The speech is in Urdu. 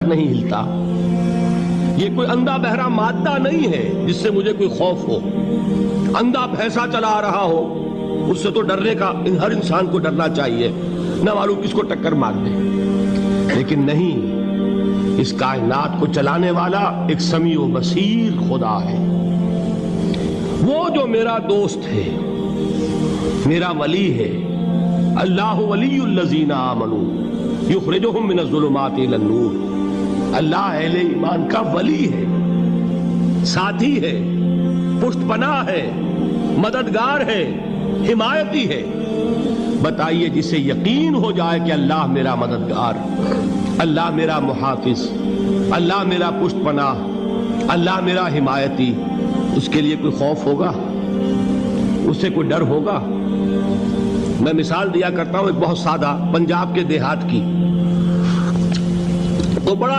نہیں ہلتا. یہ کوئی اندھا بہرا مادہ نہیں ہے جس سے مجھے کوئی خوف ہو. اندھا بھینسا چلا آ رہا ہو اس سے تو ڈرنے کا ہر انسان کو ڈرنا چاہیے، نہ معلوم کس کو ٹکر مار دے. لیکن نہیں، اس کائنات کو چلانے والا ایک سمیع و بصیر خدا ہے. وہ جو میرا دوست ہے، میرا ولی ہے. اللہ ولی الذین آمنوا یخرجہم من الظلمات الی النور. اللہ اہل ایمان کا ولی ہے، ساتھی ہے، پشت پناہ ہے، مددگار ہے، حمایتی ہے. بتائیے جسے یقین ہو جائے کہ اللہ میرا مددگار، اللہ میرا محافظ، اللہ میرا پشت پناہ، اللہ میرا حمایتی، اس کے لیے کوئی خوف ہوگا؟ اس سے کوئی ڈر ہوگا؟ میں مثال دیا کرتا ہوں ایک بہت سادہ پنجاب کے دیہات کی. تو بڑا